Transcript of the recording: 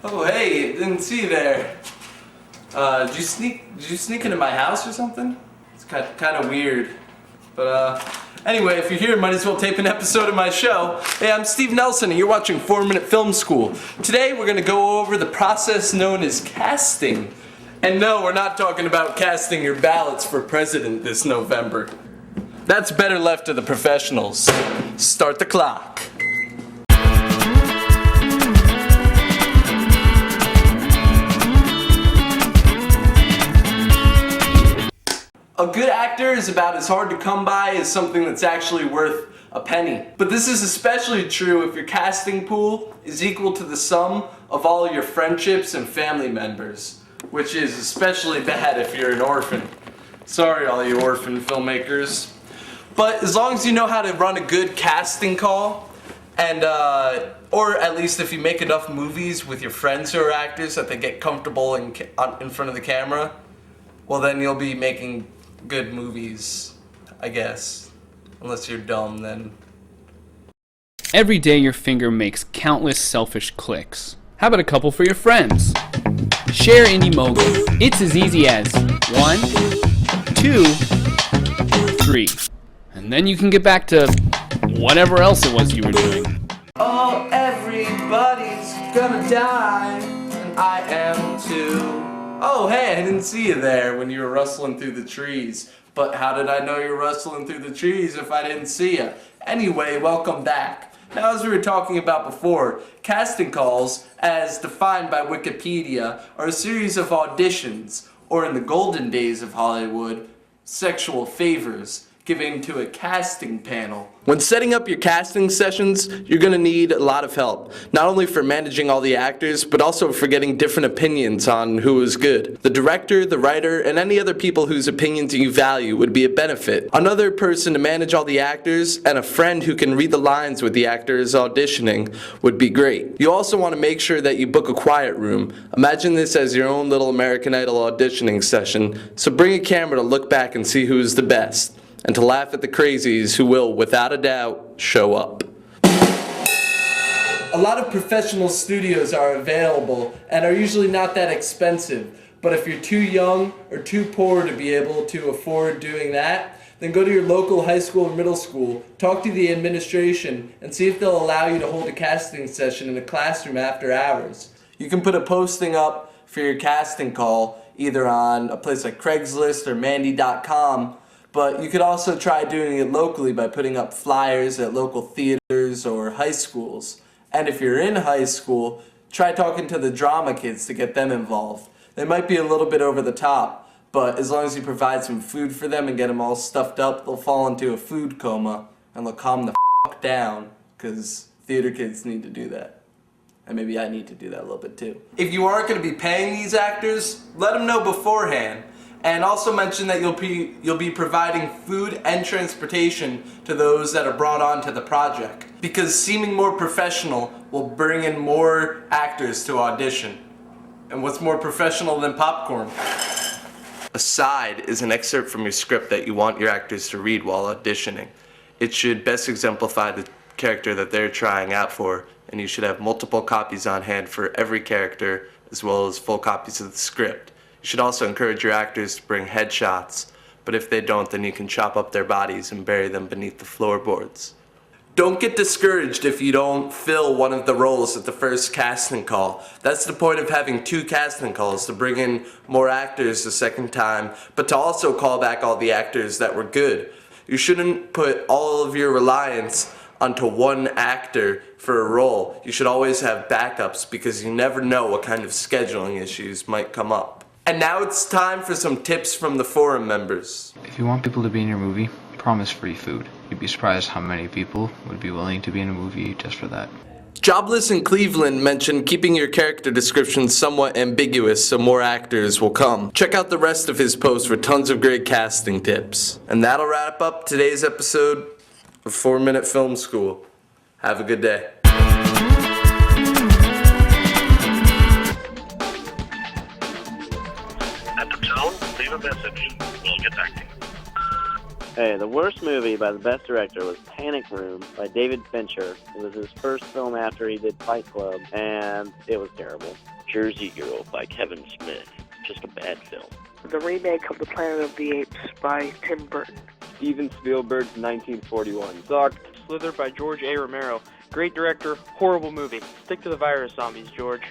Oh hey, didn't see you there. Did you sneak into my house or something? It's kind of weird. But anyway, if you're here, might as well tape an episode of my show. Hey, I'm Steve Nelson and you're watching 4-Minute Film School. Today we're gonna go over the process known as casting. And no, we're not talking about casting your ballots for president this November. That's better left to the professionals. Start the clock. A good actor is about as hard to come by as something that's actually worth a penny. But this is especially true if your casting pool is equal to the sum of all your friendships and family members, which is especially bad if you're an orphan. Sorry all you orphan filmmakers. But as long as you know how to run a good casting call, and or at least if you make enough movies with your friends who are actors that they get comfortable in front of the camera, well then you'll be making good movies, I guess. Unless you're dumb, then. Every day your finger makes countless selfish clicks. How about a couple for your friends? Share Indy Mogul. It's as easy as 1, 2, 3. And then you can get back to whatever else it was you were doing. Oh, everybody's gonna die, and I am too. Oh, hey, I didn't see you there when you were rustling through the trees. But how did I know you were rustling through the trees if I didn't see you? Anyway, welcome back. Now, as we were talking about before, casting calls, as defined by Wikipedia, are a series of auditions, or in the golden days of Hollywood, sexual favors, given to a casting panel. When setting up your casting sessions, you're going to need a lot of help. Not only for managing all the actors, but also for getting different opinions on who is good. The director, the writer, and any other people whose opinions you value would be a benefit. Another person to manage all the actors, and a friend who can read the lines with the actors auditioning would be great. You also want to make sure that you book a quiet room. Imagine this as your own little American Idol auditioning session, so bring a camera to look back and see who's the best, and to laugh at the crazies who will, without a doubt, show up. A lot of professional studios are available and are usually not that expensive, but if you're too young or too poor to be able to afford doing that, then go to your local high school or middle school, talk to the administration, and see if they'll allow you to hold a casting session in a classroom after hours. You can put a posting up for your casting call either on a place like Craigslist or Mandy.com, but you could also try doing it locally by putting up flyers at local theaters or high schools. And if you're in high school, try talking to the drama kids to get them involved. They might be a little bit over the top, but as long as you provide some food for them and get them all stuffed up, they'll fall into a food coma and they'll calm the f*** down, because theater kids need to do that. And maybe I need to do that a little bit too. If you aren't going to be paying these actors, let them know beforehand. And also mention that you'll be providing food and transportation to those that are brought on to the project. Because seeming more professional will bring in more actors to audition. And what's more professional than popcorn? A side is an excerpt from your script that you want your actors to read while auditioning. It should best exemplify the character that they're trying out for, and you should have multiple copies on hand for every character, as well as full copies of the script. You should also encourage your actors to bring headshots, but if they don't, then you can chop up their bodies and bury them beneath the floorboards. Don't get discouraged if you don't fill one of the roles at the first casting call. That's the point of having 2 casting calls, to bring in more actors the second time, but to also call back all the actors that were good. You shouldn't put all of your reliance onto one actor for a role. You should always have backups, because you never know what kind of scheduling issues might come up. And now it's time for some tips from the forum members. If you want people to be in your movie, promise free food. You'd be surprised how many people would be willing to be in a movie just for that. Jobless in Cleveland mentioned keeping your character description somewhat ambiguous so more actors will come. Check out the rest of his post for tons of great casting tips. And that'll wrap up today's episode of 4-Minute Film School. Have a good day. At the tone, leave a message. We'll get back to you. Hey, the worst movie by the best director was Panic Room by David Fincher. It was his first film after he did Fight Club, and it was terrible. Jersey Girl by Kevin Smith. Just a bad film. The remake of The Planet of the Apes by Tim Burton. Steven Spielberg's 1941. Sucked. Slither by George A. Romero. Great director, horrible movie. Stick to the virus zombies, George.